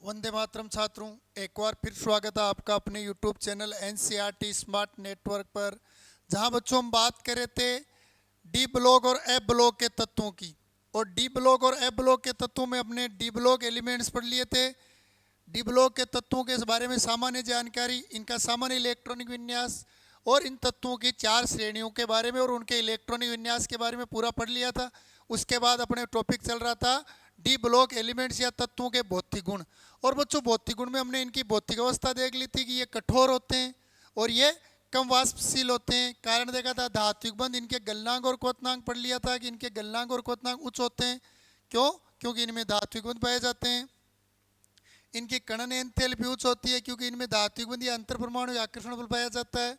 वंदे मातरम छात्रों, एक बार फिर स्वागत है आपका अपने YouTube channel NCERT smart network पर, जहां बच्चों हम बात कर रहे थे डी ब्लॉक और एफ ब्लॉक के तत्वों की। और डी ब्लॉक और एफ ब्लॉक के तत्वों में अपने डी ब्लॉक एलिमेंट्स पढ़ लिए थे। डी ब्लॉक के तत्वों के बारे में सामान्य जानकारी, इनका सामान्य इलेक्ट्रॉनिक विन्यास और इन तत्वों की 4 श्रेणियों के बारे में और उनके इलेक्ट्रॉनिक विन्यास के बारे में पूरा पढ़ लिया था। उसके बाद अपने टॉपिक चल रहा था डी ब्लॉक एलिमेंट्स या तत्वों के भौतिक गुण। और बच्चों भौतिक गुण में हमने इनकी भौतिक अवस्था देख ली थी कि ये कठोर होते हैं और ये कम वाष्पशील होते हैं। कारण देखा था धात्विक बंध, इनके गलनांक और क्वथनांक पढ़ लिया था कि इनके गलनांक और क्वथनांक उच्च होते हैं। क्यों? क्योंकि इनमें धात्विक बंध पाए जाते हैं। इनकी कणन एंथैल्पी उच्च होती है क्योंकि इनमें धात्विक बंध या अंतर परमाणु आकर्षण बल पाया जाता है।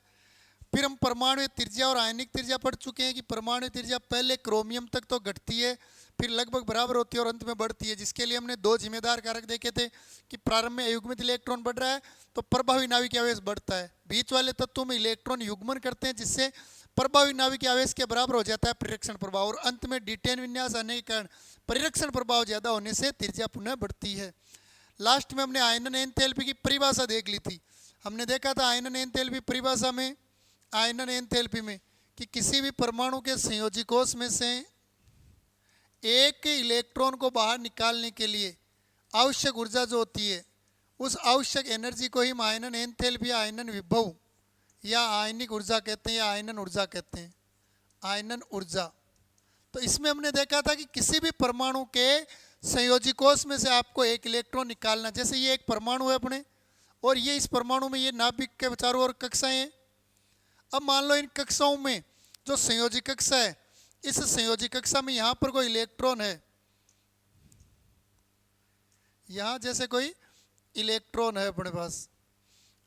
फिर हम परमाणु त्रिज्या और आयनिक त्रिज्या पढ़ चुके हैं कि परमाणु त्रिज्या पहले क्रोमियम तक तो घटती है, फिर लगभग बराबर होती है और अंत में बढ़ती है, जिसके लिए हमने 2 जिम्मेदार कारक देखे थे कि प्रारंभ में अयुग्मित इलेक्ट्रॉन बढ़ रहा है तो प्रभावी नाभिकीय आवेश बढ़ता है। बीच वाले तत्वों में इलेक्ट्रॉन युग्मन करते हैं जिससे प्रभावी नाभिकीय आवेश के बराबर हो जाता है परिरक्षण प्रभाव, और अंत में D10 विन्यास आने के कारण परिरक्षण प्रभाव ज्यादा होने से त्रिज्या पुनः बढ़ती है। लास्ट में हमने आयनन एंथैल्पी की परिभाषा देख ली थी। हमने देखा था आयनन एंथैल्पी परिभाषा में, आयनन एंथैल्पी में, कि किसी भी परमाणु के संयोजी कोश में से एक इलेक्ट्रॉन को बाहर निकालने के लिए आवश्यक ऊर्जा जो होती है उस आवश्यक एनर्जी को ही हम आयनन एंथैल्पी या आयनन विभव या आयनिक ऊर्जा कहते हैं या आयनन ऊर्जा कहते हैं, आयनन ऊर्जा। तो इसमें हमने देखा था कि किसी भी परमाणु के संयोजी कोश में से आपको एक इलेक्ट्रॉन निकालना, जैसे ये एक परमाणु है अपने और ये इस परमाणु में ये नाभिक के चारों ओर कक्षाएं हैं। अब मान लो इन कक्षाओं में जो संयोजी कक्षा है, इस संयोजी कक्षा में यहां पर कोई इलेक्ट्रॉन है, यहां जैसे कोई इलेक्ट्रॉन है अपने पास।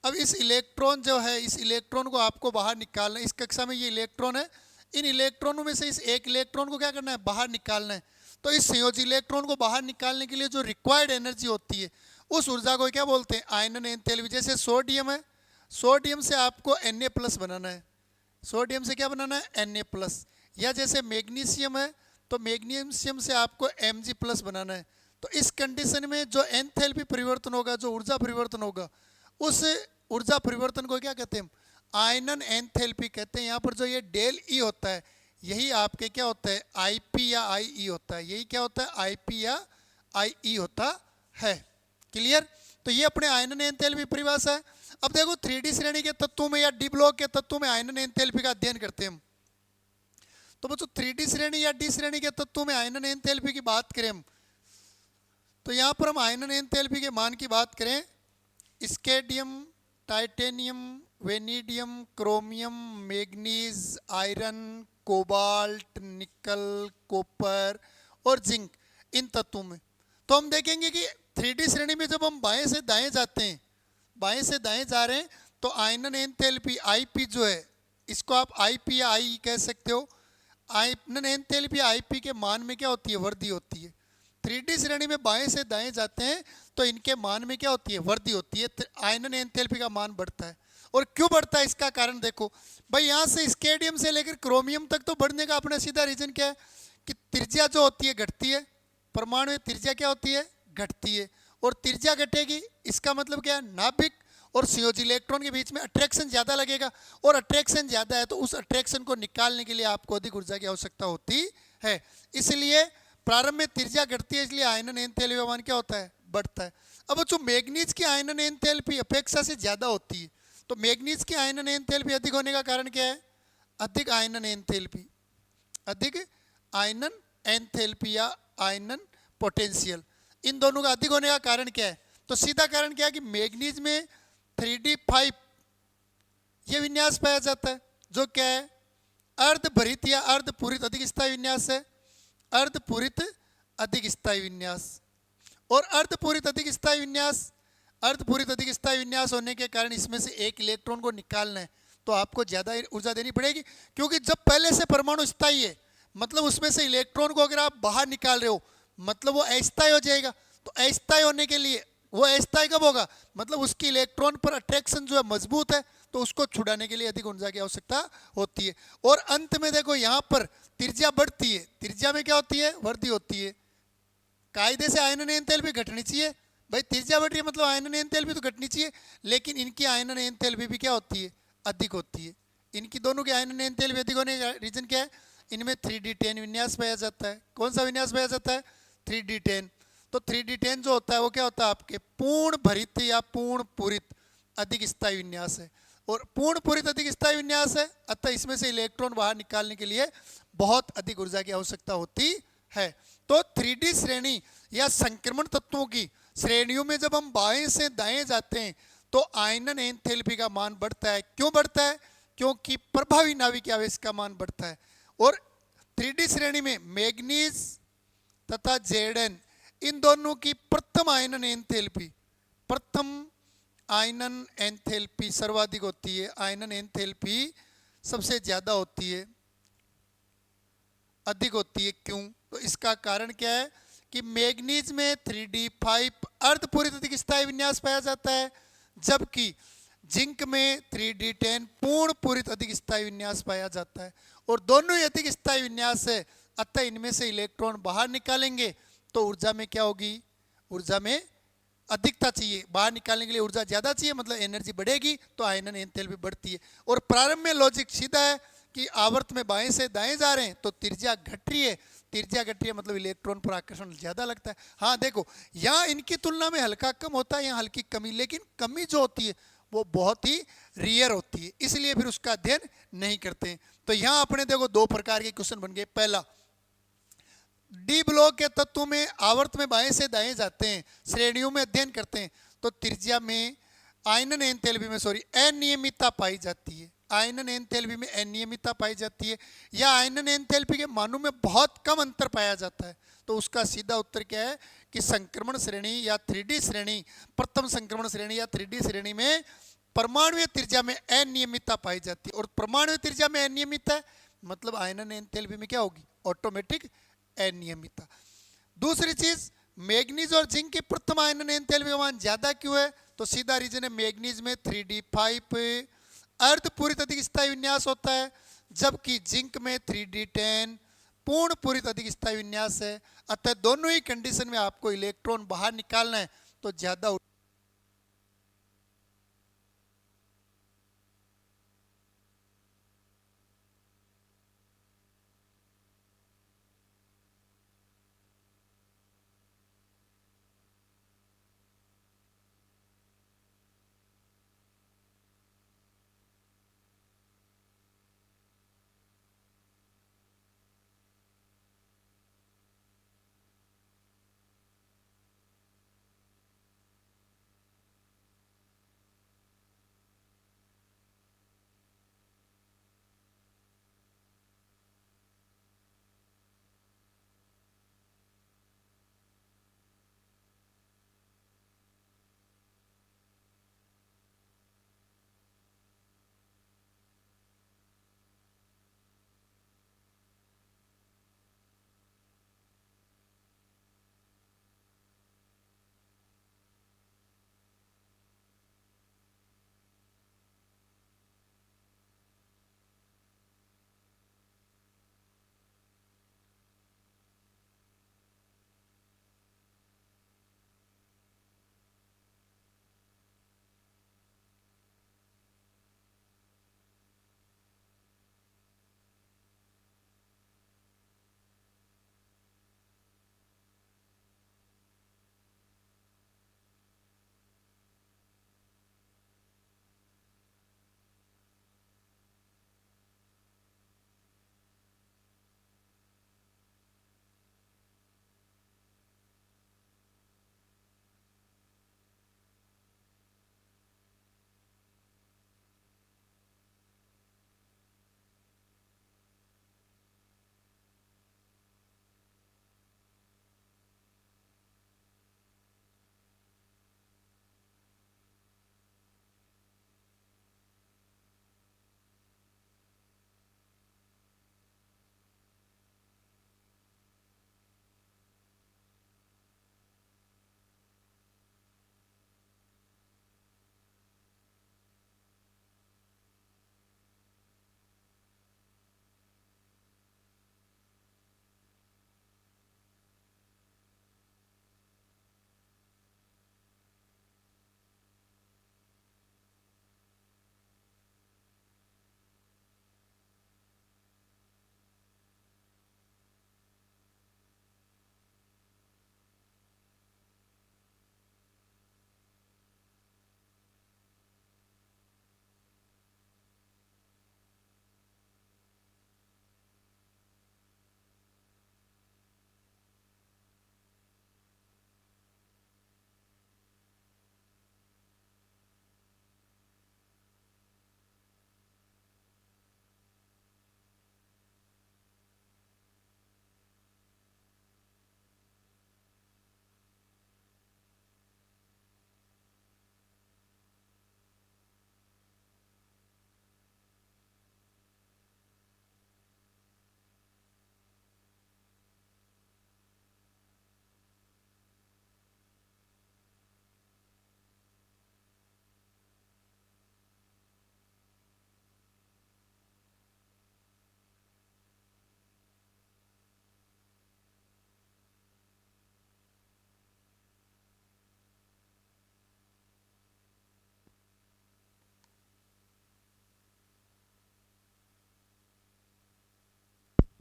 अब इस इलेक्ट्रॉन जो है, इस इलेक्ट्रॉन को आपको बाहर निकालना है। इस कक्षा में ये इलेक्ट्रॉन है, इन इलेक्ट्रॉनों में से इस एक इलेक्ट्रॉन को क्या करना है? बाहर निकालना है। तो इस संयोजी इलेक्ट्रॉन को बाहर निकालने के लिए जो रिक्वायर्ड एनर्जी होती है उस ऊर्जा को क्या बोलते हैं? आयनन एंथैल्पी। जैसे सोडियम है, सोडियम से आपको Na+ बनाना है, सोडियम से क्या बनाना है? Na+। या जैसे मैग्नीशियम है तो मैग्नीशियम से आपको Mg+ बनाना है। तो इस कंडीशन में जो एंथैल्पी परिवर्तन होगा, जो ऊर्जा परिवर्तन होगा, उस ऊर्जा परिवर्तन को क्या कहते हैं? आयनन एंथैल्पी कहते हैं। यहाँ पर जो ये डेल ई होता है यही आपके क्या होता है? Ip या IE होता है। यही क्या होता है? Ip या IE होता है। क्लियर? तो ये अपने आयनन एंथैल्पी परिभाषा है। अब देखो 3D श्रेणी के तत्वों में या डी ब्लॉक के तत्वों में आयनन एंथैल्पी का अध्ययन करते हैं हम। तो बच्चों 3D श्रेणी या डी श्रेणी के तत्वों में आयनन एंथैल्पी की बात करें हम, तो यहाँ पर हम आयनन एंथैल्पी के मान की बात करें, scandium, titanium, vanadium, chromium, manganese, iron, cobalt, nickel, copper और जिंक, इन तत्वों में। तो हम देखेंगे कि 3D श्रेणी में जब हम बाएं से दाएं जाते हैं, बाएं से दाएं जा रहे हैं, तो आयनन एंथैल्पी Ip जो है, इसको आप Ip या IE कह सकते हो। आयनन एंथैल्पी Ip के मान में क्या होती है? वृद्धि होती है। 3D श्रेणी में बाएं से दाएं जाते हैं तो इनके मान में क्या होती है? वृद्धि होती है। आयनन एंथैल्पी का मान बढ़ता है। और क्यों बढ़ता है इसका कारण देखो भाई, यहाँ से स्केडियम से लेकर क्रोमियम तक तो बढ़ने का अपना सीधा रीजन क्या है? कि त्रिज्या जो होती है घटती है, परमाणु में त्रिज्या क्या होती है? घटती है। और त्रिज्या घटेगी इसका मतलब क्या है? नाभिक और संयोजी इलेक्ट्रॉन के बीच में अट्रैक्शन ज़्यादा लगेगा, और अट्रैक्शन ज़्यादा है तो उस अट्रैक्शन को निकालने के लिए आपको अधिक ऊर्जा की आवश्यकता होती है। इसलिए प्रारंभ में त्रिज्या घटती है, इसलिए आयनन एंथैल्पी का मान क्या होता है? बढ़ता है। अब जो मैग्नीज की आयनन एंथैल्पी अपेक्षा से ज़्यादा होती है, तो मैग्नीज की आयनन एंथैल्पी अधिक होने का कारण क्या है? अधिक आयनन एंथैल्पी, अधिक आयनन एंथैल्पी या आयनन पोटेंशियल, इन दोनों का अधिक होने का कारण क्या है? तो सीधा कारण क्या है कि मैग्नीज में 3D5 ये विन्यास पाया जाता है, जो क्या है? अर्धभरित या अर्धपूरित अधिक स्थायी विन्यास है। अर्धपूरित अधिक स्थायी विन्यास और अर्धपूरित अधिक स्थायी विन्यास, अर्धपूरित अधिक स्थायी विन्यास होने के कारण इसमें से एक इलेक्ट्रॉन को निकालना है तो आपको ज़्यादा ऊर्जा देनी पड़ेगी, क्योंकि जब पहले से परमाणु स्थायी है मतलब उसमें से इलेक्ट्रॉन को अगर आप बाहर निकाल रहे हो मतलब वो अस्थायी हो जाएगा। तो अस्थायी होने के लिए, वो अस्थायी कब होगा? मतलब उसकी इलेक्ट्रॉन पर अट्रैक्शन जो है मजबूत है, तो उसको छुड़ाने के लिए अधिक ऊर्जा की आवश्यकता होती है। और अंत में देखो यहाँ पर त्रिज्या बढ़ती है, त्रिज्या में क्या होती है? वृद्धि होती है। कायदे से आयनन एंथैल्पी घटनी चाहिए, भाई त्रिज्या बढ़ रही है मतलब आयनन एंथैल्पी तो घटनी चाहिए, लेकिन इनकी आयनन एंथैल्पी भी क्या होती है, अधिक होती है। इनकी दोनों की आयनन एंथैल्पी अधिक होने का रीजन क्या है, इनमें 3d10 विन्यास पाया जाता है। कौन सा विन्यास पाया जाता है, 3d10। तो 3d10 जो होता है वो क्या होता है, आपके पूर्ण भरित या पूर्ण पूरित अधिक स्थायी विन्यास है। और पूर्ण पूरित अधिक स्थायी विन्यास है, अतः इसमें से इलेक्ट्रॉन बाहर निकालने के लिए बहुत अधिक ऊर्जा की आवश्यकता होती है। तो 3D श्रेणी या संक्रमण तत्वों की श्रेणियों में जब हम बाएं से दाएं जाते हैं तो आयनन एंथैल्पी का मान बढ़ता है। क्यों बढ़ता है, क्योंकि प्रभावी नाभिक आवेश का मान बढ़ता है। और 3D श्रेणी में मैग्नीज तथा जेडन, इन दोनों की प्रथम आयनन एंथैल्पी, प्रथम आयनन एंथैल्पी सर्वाधिक होती है। आयनन एंथैल्पी सबसे ज्यादा होती है, अधिक होती है। क्यों, तो इसका कारण क्या है कि मैग्नीज में 3d5 अर्धपूरित अधिक स्थायी विन्यास पाया जाता है, जबकि जिंक में 3d10 पूर्ण पूरित अधिक स्थायी विन्यास पाया जाता है। और दोनों ही अधिक स्थायी विन्यास है, अतः इनमें से इलेक्ट्रॉन बाहर निकालेंगे तो ऊर्जा में क्या होगी, ऊर्जा में अधिकता चाहिए। बाहर निकालने के लिए ऊर्जा ज्यादा चाहिए, मतलब एनर्जी बढ़ेगी, तो आयनन एंथैल्पी बढ़ती है। और प्रारंभ में लॉजिक सीधा है कि आवर्त में बाएं से दाएं जा रहे हैं तो त्रिज्या घट रही है। त्रिज्या घट रही है मतलब इलेक्ट्रॉन पर आकर्षण ज्यादा लगता है। हाँ देखो, यहाँ इनकी तुलना में हल्का कम होता है, यहाँ हल्की कमी, लेकिन कमी जो होती है वो बहुत ही रियर होती है, इसलिए फिर उसका अध्ययन नहीं करते हैं। तो यहाँ अपने देखो दो प्रकार के क्वेश्चन बन गए। पहला, डी ब्लॉक के तत्वों में आवर्त में बाएं से दाएं जाते हैं, श्रेणियों में अध्ययन करते हैं, तो त्रिज्या में आयनन एंथैल्पी में अनियमितता पाई जाती है। आयनन एंथैल्पी में अनियमितता पाई जाती है, या आयनन एंथैल्पी के मानों में बहुत कम अंतर पाया जाता है। तो उसका सीधा उत्तर क्या है कि संक्रमण श्रेणी या 3D श्रेणी, प्रथम संक्रमण श्रेणी या 3D श्रेणी में परमाणुीय त्रिज्या में अनियमितता पाई जाती है। और परमाणुीय त्रिज्या में अनियमितता मतलब आयनन एंथैल्पी में क्या होगी, ऑटोमेटिक अनियमितता। दूसरी चीज, मैग्नीज और जिंक की प्रथम आयनन एंथैल्पी का मान ज्यादा क्यों है, तो सीधा रीजन है, मैग्नीज में 3d5 अर्धपूरित अधिक स्थायी विन्यास होता है, जबकि जिंक में 3d10 पूर्ण पूरित अधिक स्थायी विन्यास है। अतः दोनों ही कंडीशन में आपको इलेक्ट्रॉन बाहर निकालना है तो ज्यादा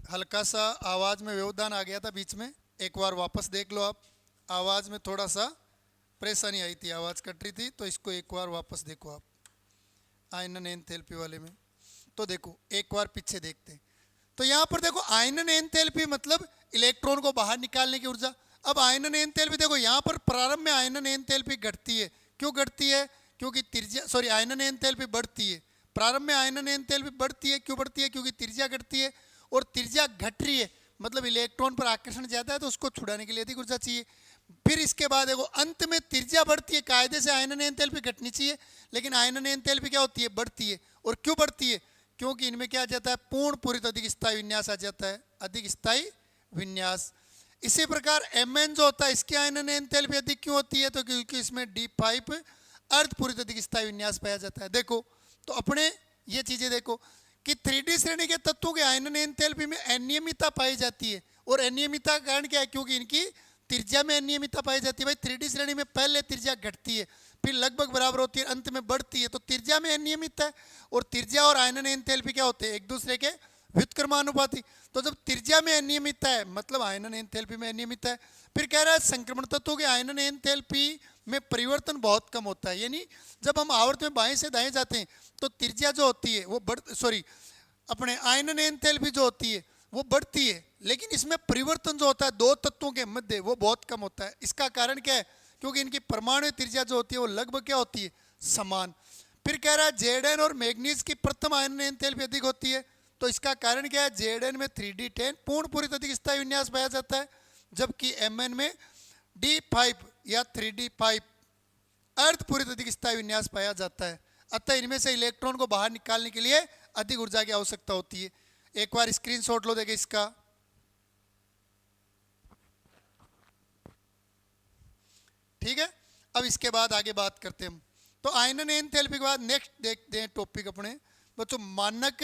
हल्का सा आवाज़ में व्यवधान आ गया था बीच में, एक बार वापस देख लो आप। आवाज़ में थोड़ा सा परेशानी आई थी, आवाज़ कट रही थी, तो इसको एक बार वापस देखो आप आयनन एंथैल्पी वाले में। तो देखो एक बार पीछे देखते हैं। तो यहाँ पर देखो आयनन एंथैल्पी मतलब इलेक्ट्रॉन को बाहर निकालने की ऊर्जा। अब आयनन एंथैल्पी देखो यहाँ पर प्रारंभ में आयनन एंथैल्पी घटती है। क्यों घटती है? क्योंकि त्रिज्या आयनन एंथैल्पी बढ़ती है। प्रारंभ में आयनन एंथैल्पी बढ़ती है, क्यों बढ़ती है? क्योंकि त्रिज्या घटती है, और त्रिज्या घट रही है मतलब इलेक्ट्रॉन पर आकर्षण ज्यादा है, तो उसको छुड़ाने के लिए अधिक ऊर्जा चाहिए। फिर इसके बाद देखो अंत में त्रिज्या बढ़ती है, कायदे से आयनन एंथैल्पी घटनी चाहिए, लेकिन आयनन एंथैल्पी क्या होती है? बढ़ती है। और क्यों बढ़ती है? क्योंकि इनमें क्या आ जाता है? पूर्ण पूरित अधिक स्थायी विन्यास आ जाता है, अधिक स्थायी विन्यास। इसी प्रकार Mn जो होता है, इसकी आयनन एंथैल्पी अधिक क्यों होती है? तो क्योंकि इसमें D5 अर्धपूरित अधिक स्थायी विन्यास पाया जाता है। देखो तो अपने ये चीजें देखो कि 3D श्रेणी के तत्वों के आयनन एंथैल्पी में अनियमितता पाई जाती है। और अनियमितता का कारण क्या है? क्योंकि इनकी त्रिज्या में अनियमितता पाई जाती है। भाई 3D श्रेणी में पहले त्रिज्या घटती है, फिर लगभग बराबर होती है, अंत में बढ़ती है, तो त्रिज्या में अनियमितता है। और त्रिज्या और आयनन एंथैल्पी क्या होते हैं? एक दूसरे के व्युत्क्रमानुपाती। तो जब त्रिज्या में अनियमितता है मतलब आयनन एंथैल्पी में अनियमितता है। फिर कह रहा है संक्रमण तत्वों के आयनन एंथैल्पी में परिवर्तन बहुत कम होता है, यानी जब हम आवर्त में बाएं से दाएं जाते हैं तो त्रिज्या जो होती है वो अपने आयनन एंथैल्पी जो होती है वो बढ़ती है, लेकिन इसमें परिवर्तन जो होता है दो तत्वों के मध्य वो बहुत कम होता है। इसका कारण क्या है? क्योंकि इनकी परमाणु त्रिज्या जो होती है वो लगभग क्या होती है? समान। फिर कह रहा है Zn और मैग्नीज की प्रथम आयनन एंथैल्पी अधिक होती है। तो इसका कारण क्या है? Zn में 3D10 पूर्ण पूरित अधिक स्थायी विन्यास पाया जाता है, जबकि Mn में D5 या 3D5 अर्धपूरित अधिक स्थायी विन्यास पाया जाता है। अतः इनमें से इलेक्ट्रॉन को बाहर निकालने के लिए अधिक ऊर्जा की आवश्यकता होती है। एक बार स्क्रीनशॉट लो, देखे इसका। ठीक है, अब इसके बाद आगे बात करते हैं हम। तो आयनन एंथैल्पी के बाद नेक्स्ट देखते हैं टॉपिक अपने बच्चों, मानक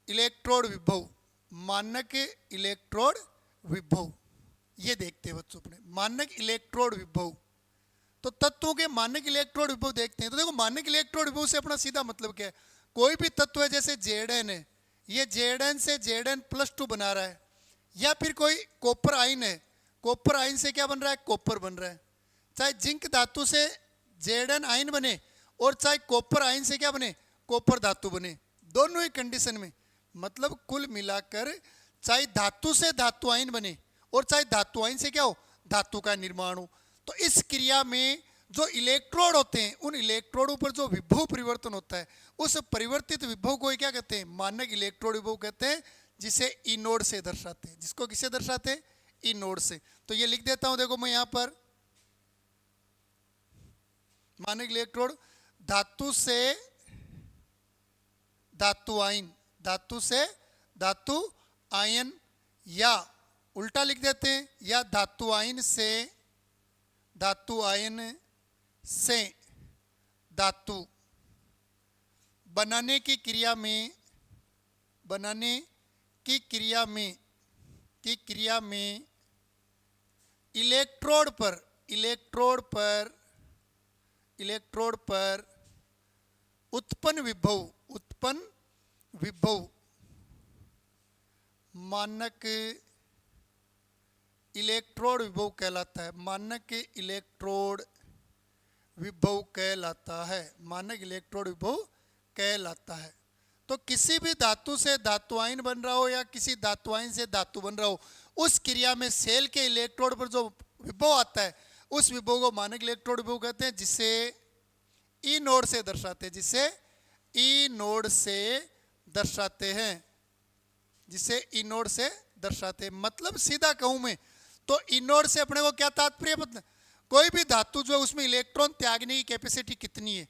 इलेक्ट्रोड विभव। मानक इलेक्ट्रोड विभव ये देखते हैं बच्चों अपने, मानक इलेक्ट्रोड विभव। तो तत्वों के मानक इलेक्ट्रोड विभव देखते हैं। तो देखो मानक इलेक्ट्रोड विभव से अपना सीधा मतलब क्या है? कोई भी तत्व है, जैसे Zn है, ये Zn से Zn+2 बना रहा है, या फिर कोई कॉपर आयन है, कॉपर आयन से क्या बन रहा है? कॉपर बन रहा है। चाहे जिंक धातु से Zn आयन बने और चाहे कॉपर आयन से क्या बने? कॉपर धातु बने, दोनों ही कंडीशन में मतलब कुल मिलाकर चाहे धातु से धातु आयन बने और चाहे धातु आयन से क्या हो? धातु का निर्माण हो। तो इस क्रिया में जो इलेक्ट्रोड होते हैं, उन इलेक्ट्रोडों पर जो विभव परिवर्तन होता है, उस परिवर्तित विभव को क्या कहते हैं? मानक इलेक्ट्रोड विभव कहते हैं, जिसे ई नोड से दर्शाते हैं। जिसको किसे दर्शाते हैं? ई नोड से। तो ये लिख देता हूं, देखो मैं यहां पर मानक इलेक्ट्रोड धातु से धातु आयन, धातु से धातु आयन, या उल्टा लिख देते हैं, या धातु आयन से धातु आयन से धातु बनाने की क्रिया में, बनाने की क्रिया में इलेक्ट्रोड पर उत्पन्न विभव मानक इलेक्ट्रोड विभव कहलाता है। मानक इलेक्ट्रोड विभव कहलाता है, मानक इलेक्ट्रोड विभव कहलाता है। तो किसी भी धातु से धातु आयन बन रहा हो या किसी धातु आयन से धातु बन रहा हो, उस क्रिया में सेल के इलेक्ट्रोड पर जो विभव आता है, उस विभव को मानक इलेक्ट्रोड विभव कहते हैं, जिसे ई नोड से दर्शाते हैं, जिसे ई नोड से दर्शाते हैं, जिसे ई नोड से दर्शाते हैं। मतलब सीधा कहूं मैं तो ई नोड से अपने को क्या तात्पर्य? मतलब कोई भी धातु जो है उसमें इलेक्ट्रॉन त्यागने की कैपेसिटी कितनी है,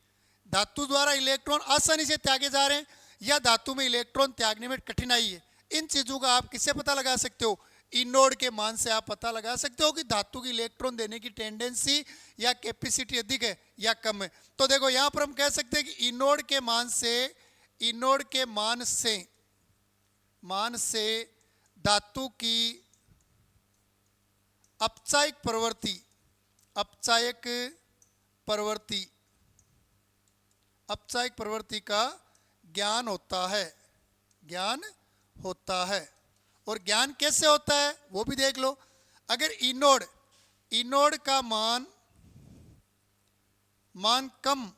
धातु द्वारा इलेक्ट्रॉन आसानी से त्यागे जा रहे हैं या धातु में इलेक्ट्रॉन त्यागने में कठिनाई है, इन चीजों का आप किससे पता लगा सकते हो? ई नोड के मान से आप पता लगा सकते हो कि धातु की इलेक्ट्रॉन देने की टेंडेंसी या कैपेसिटी अधिक है या कम है। तो देखो यहां पर हम कह सकते हैं कि ई नोड के मान से धातु की अपचायक प्रवृत्ति अपचायक प्रवृत्ति का ज्ञान होता है, ज्ञान होता है। और ज्ञान कैसे होता है वो भी देख लो। अगर इनोड, इनोड का मान कम,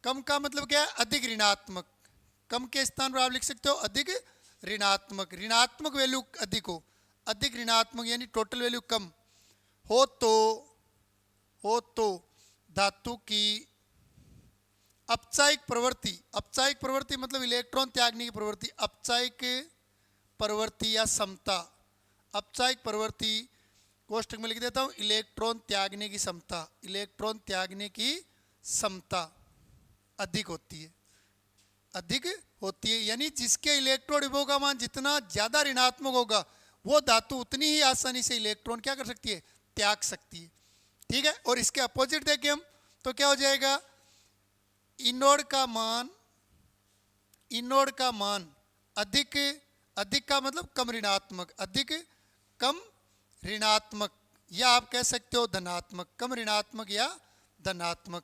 कम का मतलब क्या है, अधिक ऋणात्मक, कम के स्थान पर आप लिख सकते हो अधिक ऋणात्मक, ऋणात्मक वैल्यू अधिक हो, अधिक ऋणात्मक यानी टोटल वैल्यू कम हो तो धातु की अपचायक प्रवृत्ति, अपचायक प्रवृत्ति मतलब इलेक्ट्रॉन त्यागने की प्रवृत्ति, अपचायक प्रवृत्ति या समता, अपचायक प्रवृत्ति कोष्टक में लिख देता हूं, इलेक्ट्रॉन त्यागने की क्षमता, इलेक्ट्रॉन त्यागने की क्षमता अधिक होती है, अधिक होती है। यानी जिसके इलेक्ट्रॉन विभव का मान जितना ज्यादा ऋणात्मक होगा वो धातु उतनी ही आसानी से इलेक्ट्रॉन क्या कर सकती है, त्याग सकती है। ठीक है। और इसके अपोजिट देखें हम तो क्या हो जाएगा, इनोड का मान, इनोड का मान अधिक, अधिक का मतलब कम ऋणात्मक, अधिक कम ऋणात्मक, या आप कह सकते हो धनात्मक, कम ऋणात्मक या धनात्मक।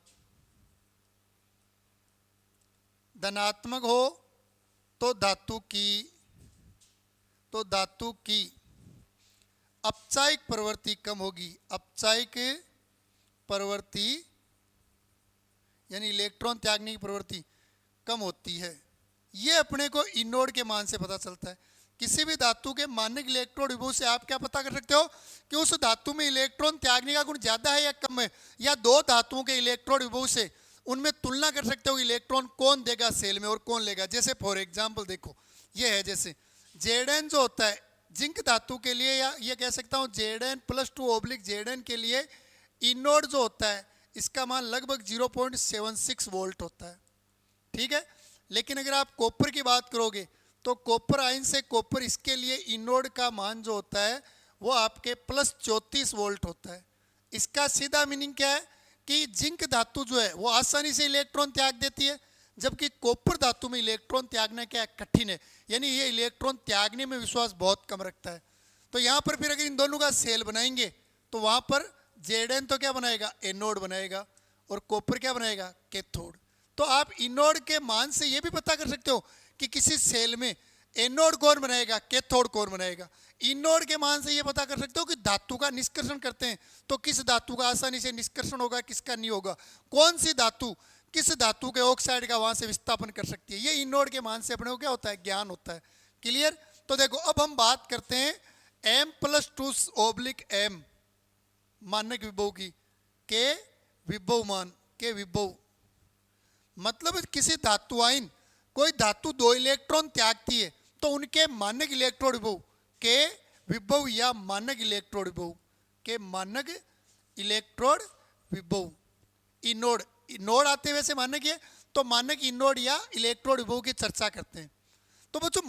धनात्मक हो तो धातु की अपचायक प्रवृत्ति कम होगी, अपचायक प्रवृत्ति यानी इलेक्ट्रॉन त्यागने की प्रवृत्ति कम होती है। ये अपने को इनोड के मान से पता चलता है। किसी भी धातु के मानक इलेक्ट्रोड विभव से आप क्या पता कर सकते हो कि उस धातु में इलेक्ट्रॉन त्यागने का गुण ज्यादा है या कम है, या दो धातुओं के इलेक्ट्रोड विभव से उनमें तुलना कर सकते हो इलेक्ट्रॉन कौन देगा सेल में और कौन लेगा। जैसे फॉर एग्जांपल देखो ये है, जैसे Zn जो होता है जिंक धातु के लिए, या ये कह सकता हूँ Zn+2 Zn के लिए इनोड जो होता है इसका मान लगभग 0.76 वोल्ट होता है। ठीक है। लेकिन अगर आप कॉपर की बात करोगे तो कॉपर आयन से कॉपर, इसके लिए इनोड का मान जो होता है वो आपके +34 वोल्ट होता है। इसका सीधा मीनिंग क्या है कि जिंक धातु जो है वो आसानी से इलेक्ट्रॉन त्याग देती है, जबकि कॉपर धातु में इलेक्ट्रॉन त्यागना क्या है, कठिन है, यानी ये इलेक्ट्रॉन त्यागने में विश्वास बहुत कम रखता है। तो यहाँ पर फिर अगर इन दोनों का सेल बनाएंगे तो वहाँ पर Zn तो क्या बनाएगा, एनोड बनाएगा, और कॉपर क्या बनाएगा, कैथोड। तो आप इनोड के मान से ये भी पता कर सकते हो कि किसी सेल में एनोड कौन बनाएगा, कैथोड कौन बनाएगा। इनोड के मान से ये पता कर सकते हो कि धातु का निष्कर्षण करते हैं तो किस धातु का आसानी से निष्कर्षण होगा, किसका नहीं होगा, कौन सी धातु किस धातु के ऑक्साइड का वहां से विस्थापन कर सकती है। ये इनोड के मान से अपने को क्या होता है, ज्ञान होता है। क्लियर। तो देखो अब हम बात करते हैं M+2/M मानक विभव की, के विभव मान, के विभव मतलब किसी धातु आयन कोई धातु 2 इलेक्ट्रॉन त्यागती है तो उनके मानक इलेक्ट्रोड विभव के विभव या मानक इलेक्ट्रोड विभव, के मानक इलेक्ट्रोड विभव, इनोड, नोड आते हुए से मानक है तो मानक इनोड या इलेक्ट्रोड विभव की चर्चा करते हैं। तो बच्चों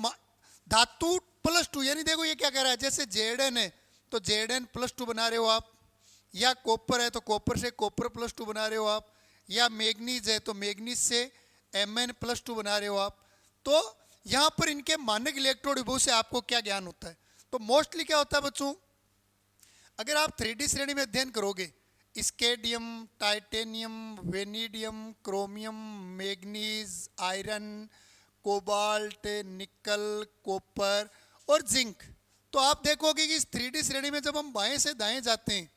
धातु +2 यानी देखो ये क्या कह रहा है, जैसे Zn है तो Zn+2 बना रहे हो आप, या कॉपर है तो कॉपर से कॉपर +2 बना रहे हो आप, या मैग्नीज है तो मैग्नीज से Mn+2 बना रहे हो आप। तो यहाँ पर इनके मानक इलेक्ट्रोड विभव से आपको क्या ज्ञान होता है, तो मोस्टली क्या होता है बच्चों, अगर आप 3D श्रेणी में अध्ययन करोगे, scandium, titanium, vanadium, chromium, manganese, iron, cobalt, nickel, copper और जिंक, तो आप देखोगे कि इस 3D श्रेणी में जब हम बाएं से दाएं जाते हैं,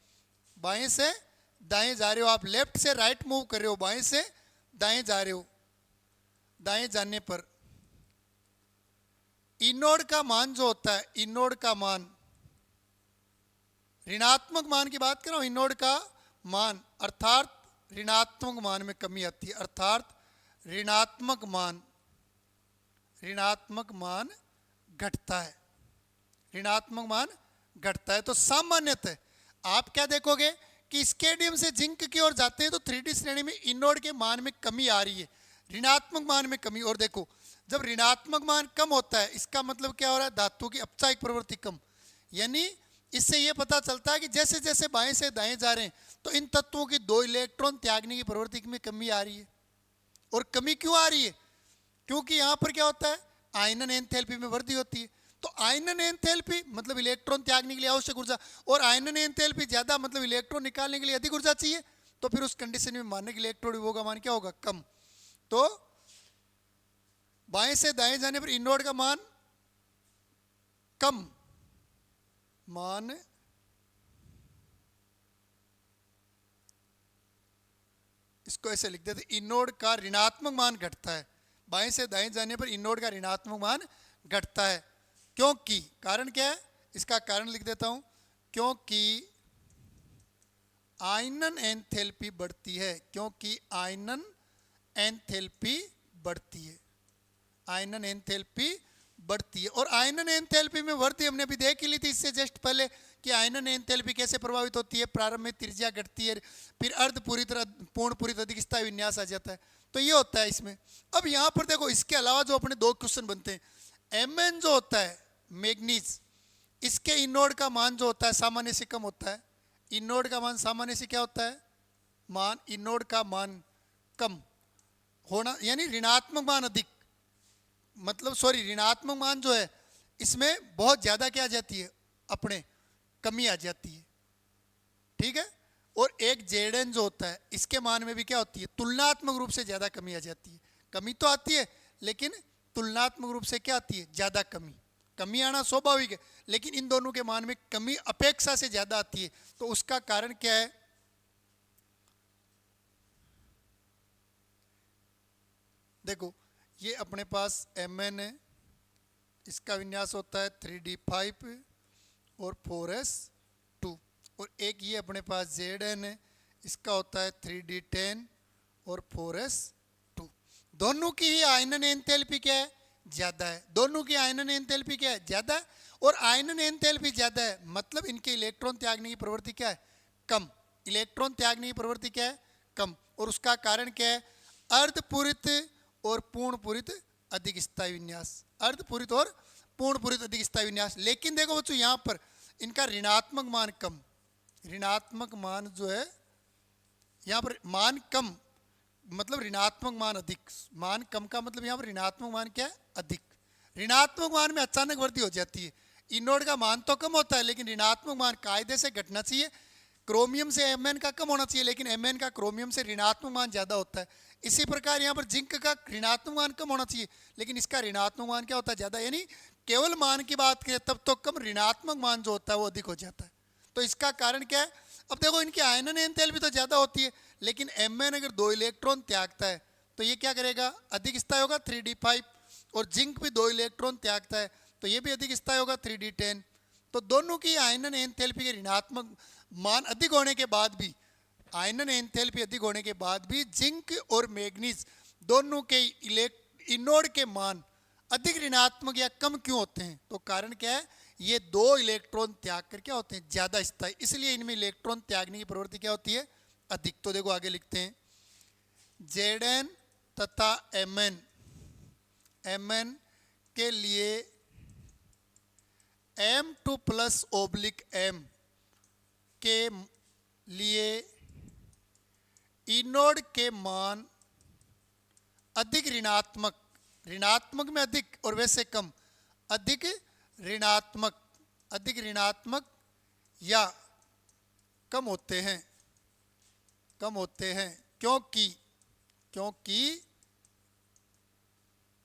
बाएं से दाएं जा रहे हो आप, लेफ्ट से राइट मूव कर रहे हो, बाएं से दाएं जा रहे हो, दाएं जाने पर इनोड का मान जो होता है, इनोड का मान, ऋणात्मक मान की बात कर रहा हूं, इनोड का मान अर्थात ऋणात्मक मान में कमी आती है, अर्थात ऋणात्मक मान घटता है, ऋणात्मक मान घटता है। तो सामान्यतः आप क्या देखोगे कि स्केडियम से जिंक की ओर जाते हैं तो 3D श्रेणी में इनोड के मान में कमी आ रही है, ऋणात्मक मान में कमी। और देखो जब ऋणात्मक मान कम होता है इसका मतलब क्या हो रहा है, धातु की अपचायक प्रवृत्ति कम, यानी इससे यह पता चलता है कि जैसे जैसे बाएं से दाएं जा रहे हैं तो इन तत्वों की 2 इलेक्ट्रॉन त्यागने की प्रवृत्ति में कमी आ रही है। और कमी क्यों आ रही है, क्योंकि यहां पर क्या होता है, आयनन एंथैल्पी में वृद्धि होती है। तो आयनन एंथैल्पी मतलब इलेक्ट्रॉन त्यागने के लिए आवश्यक ऊर्जा, और आयनन एंथैल्पी ज्यादा मतलब इलेक्ट्रॉन निकालने के लिए अधिक ऊर्जा चाहिए। तो फिर उस कंडीशन में मानक इलेक्ट्रोड विभव का मान क्या होगा, कम। तो बाएं से दाएं जाने पर इनोड का मान कम, मान इसको ऐसे लिख देते, इनोड का ऋणात्मक मान घटता है। बाएं से दाएं जाने पर इनोड का ऋणात्मक मान घटता है, क्योंकि, कारण क्या है, इसका कारण लिख देता हूं, क्योंकि आयनन एंथैल्पी बढ़ती है, क्योंकि आयनन एंथैल्पी बढ़ती है, आयनन एंथैल्पी बढ़ती है। और आयनन एंथैल्पी में वृद्धि हमने अभी देख ही ली थी इससे जस्ट पहले कि आयनन एंथैल्पी कैसे प्रभावित होती है, प्रारंभ में त्रिज्या घटती है, फिर अर्ध पूरी तरह पूर्ण पूरी अधिक स्थायी विन्यास आ जाता है। तो ये होता है इसमें। अब यहाँ पर देखो, इसके अलावा जो अपने दो क्वेश्चन बनते हैं, Mn जो होता है मैग्नीज, इसके इनोड का मान जो होता है सामान्य से कम होता है। इनोड का मान सामान्य से क्या होता है, मान इनोड का मान कम होना, यानी ऋणात्मक मान अधिक, मतलब सॉरी ऋणात्मक मान जो है इसमें बहुत ज्यादा क्या आ जाती है, अपने कमी आ जाती है, ठीक है। और एक जेडन जो होता है इसके मान में भी क्या होती है, तुलनात्मक रूप से ज्यादा कमी आ जाती है। कमी तो आती है लेकिन तुलनात्मक रूप से क्या आती है, ज्यादा कमी। कमी आना स्वाभाविक है, लेकिन इन दोनों के मान में कमी अपेक्षा से ज्यादा आती है। तो उसका कारण क्या है, देखो ये अपने पास Mn है, इसका विन्यास होता है 3d5 और 4s2, और एक ये अपने पास Zn है, इसका होता है 3d10 और 4s2। दोनों की ही आयनन एंथैल्पी क्या है, ज्यादा है। दोनों की आयनन एंथैल्पी क्या है, ज्यादा है। और आयनन एंथैल्पी ज्यादा है मतलब इनके इलेक्ट्रॉन त्यागने की प्रवृत्ति क्या है, कम। इलेक्ट्रॉन त्यागने की प्रवृत्ति क्या है, कम। और उसका कारण क्या है, अर्धपूरित और पूर्ण पूरित अधिक स्थायी विन्यास, अर्धपूरित और पूर्ण पूरित अधिक स्थायी विन्यास। लेकिन देखो बच्चों, यहां पर इनका ऋणात्मक मान कम, ऋणात्मक मान जो है यहां पर मान कम, मतलब ऋणात्मक मान अधिक। मान कम का मतलब यहां पर ऋणात्मक मान क्या है, अधिक। ऋणात्मक मान में अचानक वृद्धि हो जाती है। इनोड का मान तो कम होता है लेकिन ऋणात्मक मान कायदे से घटना चाहिए। क्रोमियम से Mn का कम होना चाहिए, लेकिन Mn का क्रोमियम से ऋणात्मक मान ज्यादा होता है। इसी प्रकार यहाँ पर जिंक का ऋणात्मक मान कम होना चाहिए, लेकिन इसका ऋणात्मक मान क्या होता है, ज्यादा। यानी केवल मान की बात करें तब तो कम, ऋणात्मक मान जो होता है वो अधिक हो जाता है। तो इसका कारण क्या है, अब देखो इनकी आयनन एंथैल्पी तो ज्यादा होती है, लेकिन Mn अगर 2 इलेक्ट्रॉन त्यागता है तो ये क्या करेगा, अधिक स्थायी होगा 3d5। और जिंक भी 2 इलेक्ट्रॉन त्यागता है तो ये भी अधिक स्थायी होगा 3d10। तो दोनों की आयनन एंथैल्पी के ऋणात्मक मान अधिक होने के बाद भी, आयनन एंथैल्पी अधिक होने के बाद भी जिंक और मैग्नीज दोनों के इनोड के मान अधिक ऋणात्मक या कम क्यों होते हैं, तो कारण क्या है, ये 2 इलेक्ट्रॉन त्याग कर क्या होते हैं, ज्यादा स्थायी, इसलिए इनमें इलेक्ट्रॉन त्यागने की प्रवृत्ति क्या होती है, अधिक। तो देखो आगे लिखते हैं, Zn तथा Mn के लिए M2 प्लस ओब्लिक M के लिए इनोड के मान अधिक ऋणात्मक, ऋणात्मक में अधिक और वैसे कम, अधिक ऋणात्मक, अधिक ऋणात्मक या कम होते हैं, कम होते हैं। क्योंकि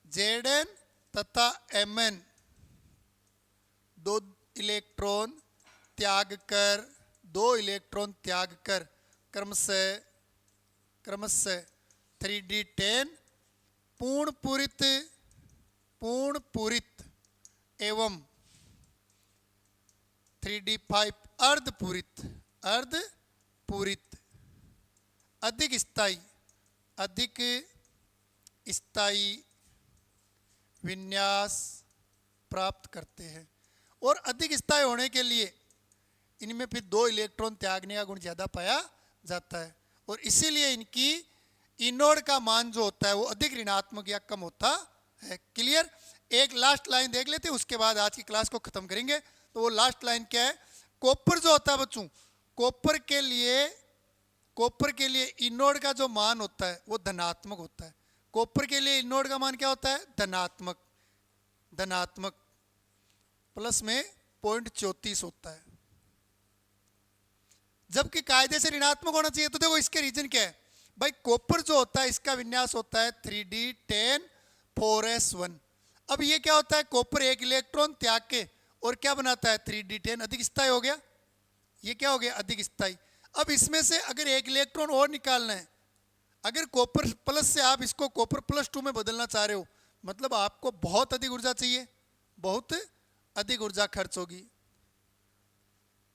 Zn तथा Mn 2 इलेक्ट्रॉन त्याग कर क्रमशः 3d10 पूर्ण पूरित एवं 3d5 अर्धपूरित अधिक स्थायी विन्यास प्राप्त करते हैं। और अधिक स्थायी होने के लिए इनमें फिर 2 इलेक्ट्रॉन त्यागने का गुण ज्यादा पाया जाता है, और इसीलिए इनकी इनोड का मान जो होता है वो अधिक ऋणात्मक या कम होता है। क्लियर। एक लास्ट लाइन देख लेते हैं, उसके बाद आज की क्लास को खत्म करेंगे। तो वो लास्ट लाइन क्या है, कॉपर जो होता है बच्चों, कॉपर के लिए इनोड का जो मान होता है वो धनात्मक होता है। कॉपर के लिए इनोड का मान क्या होता है, धनात्मक प्लस में 0.34 होता है। जबकि कायदे से ऋणात्मक होना चाहिए। तो देखो इसके रीजन क्या है भाई, कॉपर जो होता है इसका विन्यास होता है 3d10 4s1। अब ये क्या होता है, कॉपर एक इलेक्ट्रॉन त्याग के और क्या बनाता है 3d10 अधिक स्थायी हो गया। ये क्या हो गया, अधिक स्थायी। अब इसमें से अगर एक इलेक्ट्रॉन और निकालना है, अगर कॉपर प्लस से आप इसको कॉपर +2 में बदलना चाह रहे हो, मतलब आपको बहुत अधिक ऊर्जा चाहिए, बहुत अधिक ऊर्जा खर्च होगी।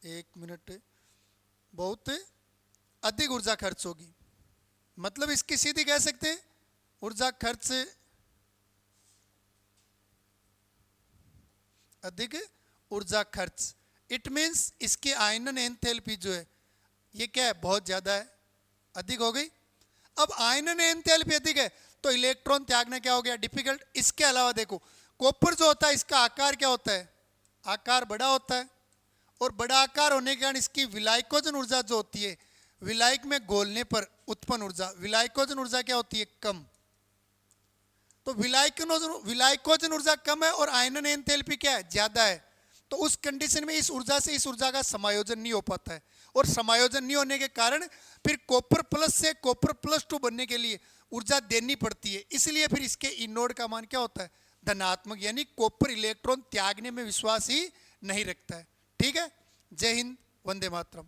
एक मिनट, बहुत अधिक ऊर्जा खर्च होगी, मतलब इसकी सीधी कह सकते हैं ऊर्जा खर्च, अधिक ऊर्जा खर्च। इट मींस इसकी आयनन एंथैल्पी जो है ये क्या है, बहुत ज्यादा है, अधिक हो गई। अब आयनन एंथैल्पी अधिक है तो इलेक्ट्रॉन त्यागना क्या हो गया, डिफिकल्ट। इसके अलावा देखो कॉपर जो होता है इसका आकार क्या होता है, आकार बड़ा होता है, और बड़ा आकार होने के कारण इसकी विलायकोजन ऊर्जा जो होती है, विलायक में घोलने पर उत्पन्न ऊर्जा, विलायकोजन ऊर्जा क्या होती है, कम। तो विलायकोजन ऊर्जा कम है और आयनन एंथैल्पी क्या है, ज्यादा है। तो उस कंडीशन में इस ऊर्जा से इस ऊर्जा का समायोजन नहीं हो पाता है, और समायोजन नहीं होने के कारण फिर कॉपर प्लस से कॉपर +2 बनने के लिए ऊर्जा देनी पड़ती है। इसलिए फिर इसके इनोड का मान क्या होता है, धनात्मक, यानी कॉपर इलेक्ट्रॉन त्यागने में विश्वास ही नहीं रखता है। ठीक है, जय हिंद, वंदे मातरम।